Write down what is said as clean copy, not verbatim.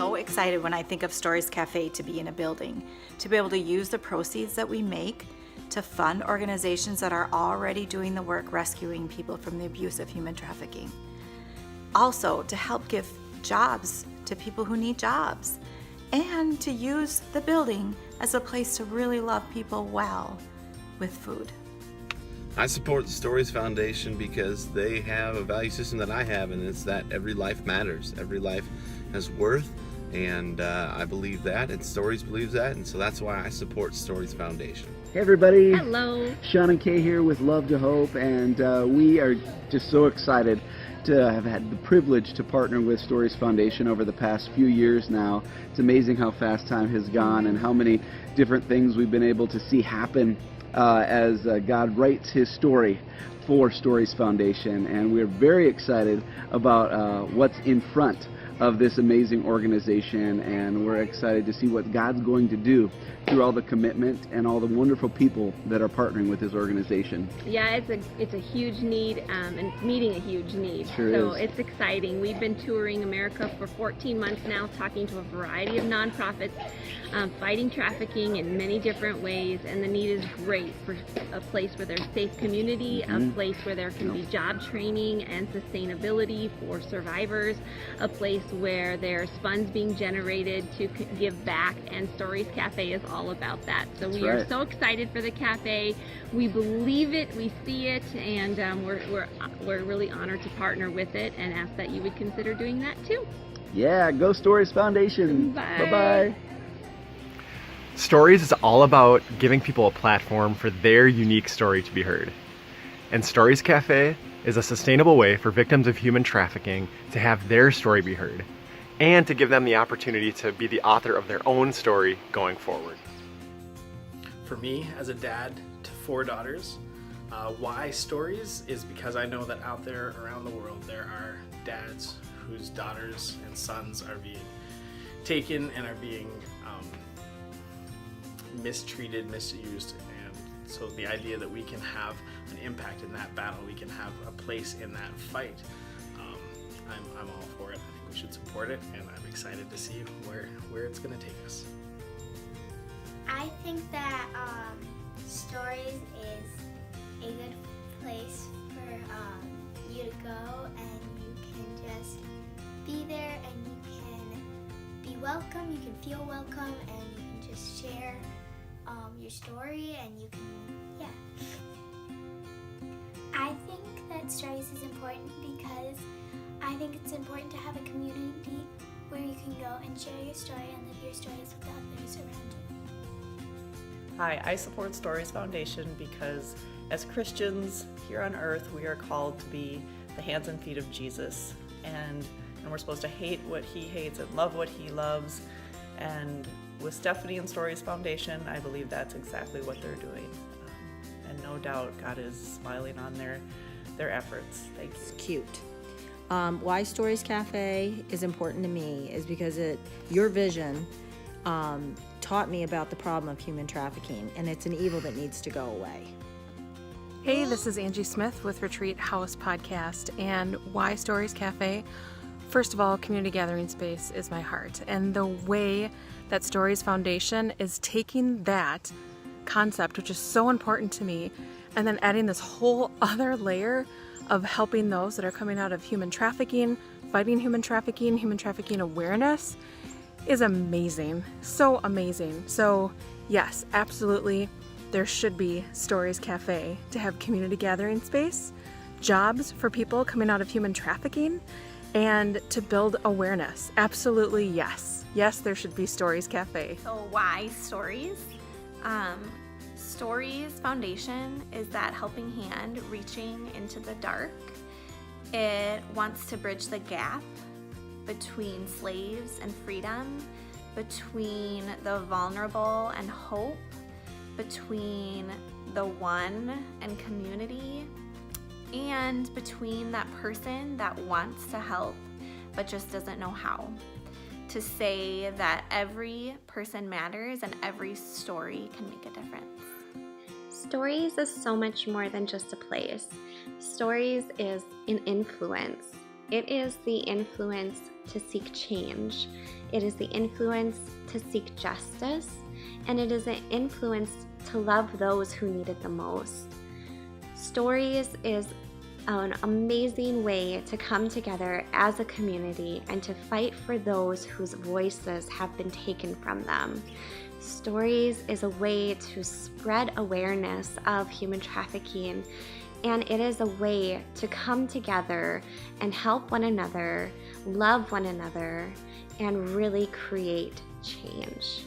so excited when I think of Stories Cafe to be in a building, to be able to use the proceeds that we make to fund organizations that are already doing the work rescuing people from the abuse of human trafficking. Also, to help give jobs to people who need jobs, and to use the building as a place to really love people well with food. I support the Stories Foundation because they have a value system that I have, and it's that every life matters. Every life has worth, and I believe that, and Stories believes that, and so that's why I support Stories Foundation. Hey everybody. Hello. Sean and Kay here with Love to Hope, and we are just so excited to have had the privilege to partner with Stories Foundation over the past few years now. It's amazing how fast time has gone and how many different things we've been able to see happen as God writes His story for Stories Foundation, and we're very excited about what's in front of this amazing organization, and we're excited to see what God's going to do through all the commitment and all the wonderful people that are partnering with His organization. Yeah, it's a huge need, and it's meeting a huge need. Sure so is. It's exciting. We've been touring America for 14 months now, talking to a variety of nonprofits, fighting trafficking in many different ways, and the need is great for a place where there's safe community, a place where there can be job training and sustainability for survivors, a place where there's funds being generated to give back, and Stories Cafe is all about that. So That's we are right. so excited for the cafe. We believe it, we see it, and we're really honored to partner with it, and ask that you would consider doing that too. Yeah, go Stories Foundation. Bye. Bye-bye. Stories is all about giving people a platform for their unique story to be heard. And Stories Cafe is a sustainable way for victims of human trafficking to have their story be heard, and to give them the opportunity to be the author of their own story going forward. For me, as a dad to 4 daughters, why Stories is because I know that out there around the world there are dads whose daughters and sons are being taken and are being mistreated, misused, and so the idea that we can have an impact in that battle, we can have a place in that fight, I'm all for it. I think we should support it, and I'm excited to see where it's going to take us. I think that Stories is a good place for you to go, and you can just be there, and you can be welcome, you can feel welcome, and you can just share your story, and you can, I think that Stories is important because I think it's important to have a community where you can go and share your story and live your stories with the others around you. Hi, I support Stories Foundation because as Christians here on earth, we are called to be the hands and feet of Jesus, and we're supposed to hate what He hates and love what He loves. And with Stephanie and Stories Foundation, I believe that's exactly what they're doing. And no doubt God is smiling on their efforts. Thank you. It's cute. Why Stories Cafe is important to me is because your vision taught me about the problem of human trafficking, and it's an evil that needs to go away. Hey, this is Angie Smith with Retreat House Podcast, and why Stories Cafe? First of all, community gathering space is my heart, and the way that Stories Foundation is taking that concept, which is so important to me, and then adding this whole other layer of helping those that are coming out of human trafficking, fighting human trafficking awareness, is amazing. So amazing. So yes, absolutely, there should be Stories Cafe to have community gathering space, jobs for people coming out of human trafficking, and to build awareness. Absolutely, yes. Yes, there should be Stories Cafe. So why Stories? Stories Foundation is that helping hand reaching into the dark. It wants to bridge the gap between slaves and freedom, between the vulnerable and hope, between the one and community, and between that person that wants to help but just doesn't know how. To say that every person matters and every story can make a difference. Stories is so much more than just a place. Stories is an influence. It is the influence to seek change. It is the influence to seek justice, and it is an influence to love those who need it the most. Stories is an amazing way to come together as a community and to fight for those whose voices have been taken from them. Stories is a way to spread awareness of human trafficking, and it is a way to come together and help one another, love one another, and really create change.